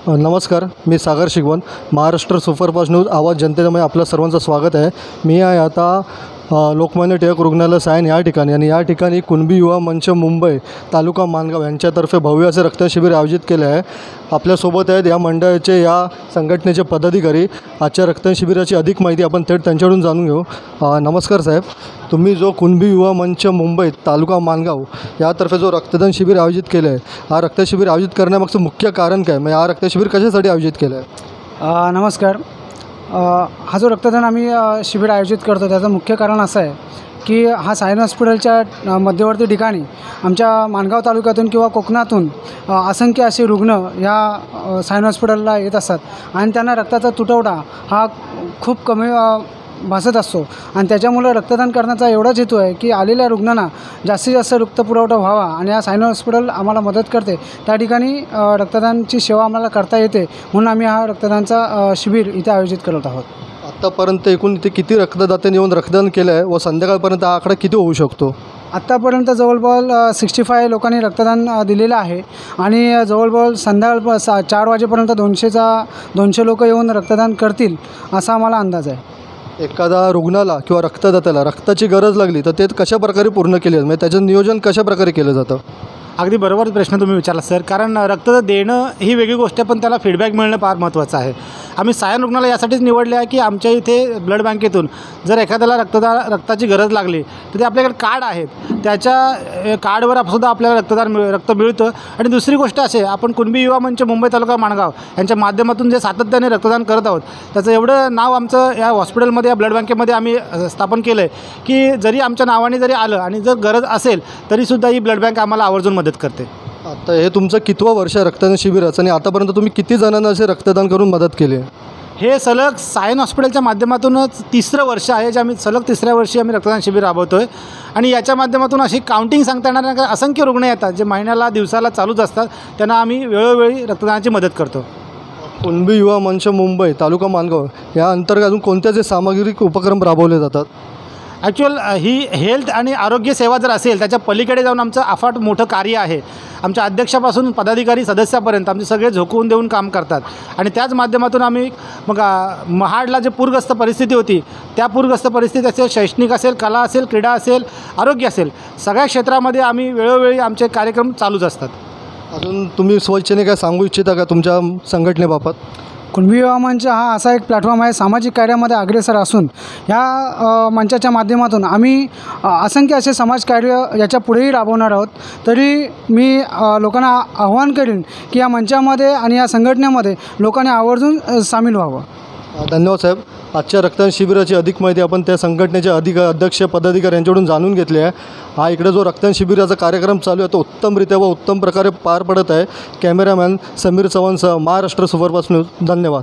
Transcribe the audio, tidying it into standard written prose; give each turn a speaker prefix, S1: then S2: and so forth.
S1: नमस्कार, मी सागर Shigwan. Maharashtra superfast news आवाज जनतेमध्ये आपलं सर्वांचं स्वागत आहे. मी आहे आता लोकमान्य टिळक रुग्णालय सायन या ठिकाणी, आणि या ठिकाणी कुणबी युवा मंच मुंबई तालुका माणगाव यांच्यातर्फे भव्य असे रक्तदान शिबिर आयोजित केले आहे. आपल्यासोबत आहेत या मंडळाचे, या संघटनेचे पदाधिकारी. आजच्या रक्तदान शिबिराची अधिक माहिती आपण थेट त्यांच्याकडून जाणून घेऊ. नमस्कार साहेब, तुम्ही जो कुणबी युवा मंच मुंबई तालुका माणगाव यातर्फे जो रक्तदान शिबिर आयोजित केलं आहे, हा रक्तदान शिबिर आयोजित करण्यामागचं मुख्य कारण काय? म्हणजे हा रक्तदान शिबिर कशासाठी आयोजित केलं आहे?
S2: नमस्कार. हा जो रक्तदान आम्ही शिबिर आयोजित करतो त्याचं मुख्य कारण असं आहे की हा सायन हॉस्पिटलच्या मध्यवर्ती ठिकाणी आमच्या माणगाव तालुक्यातून किंवा कोकणातून असंख्य असे रुग्ण या सायन हॉस्पिटलला येत असतात, आणि त्यांना रक्ताचा तुटवडा हा खूप कमी भासत असतो. आणि त्याच्यामुळं रक्तदान करण्याचा एवढाच हेतू आहे की आलेल्या रुग्णांना जास्तीत जास्त रक्तपुरवठा व्हावा, आणि हा सायन हॉस्पिटल आम्हाला मदत करते. त्या ठिकाणी रक्तदानची सेवा आम्हाला करता येते, म्हणून आम्ही हा रक्तदानचा शिबिर इथे आयोजित करत आहोत.
S1: आत्तापर्यंत एकूण इथे किती रक्तदात्यांनी येऊन रक्तदान केलं आहे व संध्याकाळपर्यंत हा आकडा किती होऊ शकतो?
S2: आत्तापर्यंत जवळपास 65 लोकांनी रक्तदान दिलेलं आहे, आणि जवळपास संध्याकाळ 4 वाजेपर्यंत 200 लोक येऊन रक्तदान करतील असा आम्हाला अंदाज आहे.
S1: एखादा रुग्णाला किंवा रक्तदात्याला रक्ताची गरज लागली तर ते कशा प्रकारे पूर्ण केले जातं, म्हणजे त्याचं नियोजन कशा प्रकारे केलं जातं?
S3: अगदी बरोबर प्रश्न तुम्ही विचारला सर. कारण रक्त देणं ही वेगळी गोष्ट आहे, पण त्याला फीडबॅक मिळणं फार महत्त्वाचं आहे. आम्ही सायन रुग्णालय यासाठीच निवडले आहे की आमच्या इथे ब्लड बँकेतून जर एखाद्याला रक्ताची गरज लागली तर ते आपल्याकडे कार्ड आहेत, त्याच्या कार्डवर सुद्धा आपल्याला रक्त मिळतं. आणि दुसरी गोष्ट असे, आपण कुणबी युवा मंच मुंबई तालुका माणगाव यांच्या माध्यमातून जे सातत्याने रक्तदान करत आहोत, त्याचं एवढं नाव आमचं या हॉस्पिटलमध्ये, या ब्लड बँकेमध्ये आम्ही स्थापन केलं आहे की जरी आमच्या नावाने जरी आलं आणि जर गरज असेल तरीसुद्धा ही ब्लड बँक आम्हाला आवर्जून मदत करते.
S1: आता हे तुमचं कितवं वर्ष आहे रक्तदान शिबिराचं, आणि आतापर्यंत तुम्ही किती जणांना असे रक्तदान करून मदत केली आहे?
S3: हे सलग सायन हॉस्पिटलच्या माध्यमातूनच 3रं वर्ष आहे, जे आम्ही सलग 3ऱ्या वर्षी आम्ही रक्तदान शिबिर राबवतो आहे. आणि याच्या माध्यमातून अशी काउंटिंग सांगता येणार नाही, असंख्य रुग्ण येतात जे महिन्याला दिवसाला चालूच असतात, त्यांना आम्ही वेळोवेळी रक्तदानाची मदत करतो.
S1: कुणबी युवा मंच मुंबई तालुका माणगाव या अंतर्गत अजून कोणत्या जे सामाजिक उपक्रम राबवले जातात?
S3: ॲक्च्युअल ही हेल्थ आणि आरोग्य सेवा जर असेल, त्याच्या पलीकडे जाऊन आमचं अफाट मोठं कार्य आहे. आमच्या अध्यक्षापासून पदाधिकारी सदस्यापर्यंत आमचे सगळे झोकवून देऊन काम करतात, आणि त्याच माध्यमातून आम्ही मग महाडला जे पूरग्रस्त परिस्थिती होती, त्या पूरग्रस्त परिस्थिती असेल, शैक्षणिक असेल, कला असेल, क्रीडा असेल, आरोग्य असेल, सगळ्या क्षेत्रामध्ये आम्ही वेळोवेळी आमचे कार्यक्रम चालूच असतात.
S1: अजून तुम्ही स्वइच्छेने काय सांगू इच्छिता का तुमच्या संघटनेबाबत?
S2: कुणबी युवा मंच हा असा एक प्लॅटफॉर्म आहे, सामाजिक कार्यामध्ये अग्रेसर असून ह्या मंचाच्या माध्यमातून आम्ही असंख्य असे समाजकार्य याच्या पुढेही राबवणार आहोत. तरी मी लोकांना आव्हान करीन की या मंचामध्ये आणि या संघटनेमध्ये लोकांनी आवर्जून सामील व्हावं.
S1: धन्यवाद साहेब. आजच्या रक्तदान शिबिराची अधिक माहिती आपण त्या संघटनेचे अध्यक्ष पदाधिकारी यांच्याकडून जाणून घेतली आहे. हा इकडे जो रक्तदान शिबिराचा कार्यक्रम चालू आहे तो उत्तमरित्या व उत्तम प्रकारे पार पडत आहे. कॅमेरामॅन समीर चव्हाणसह महाराष्ट्र सुपरफास्ट न्यूज. धन्यवाद.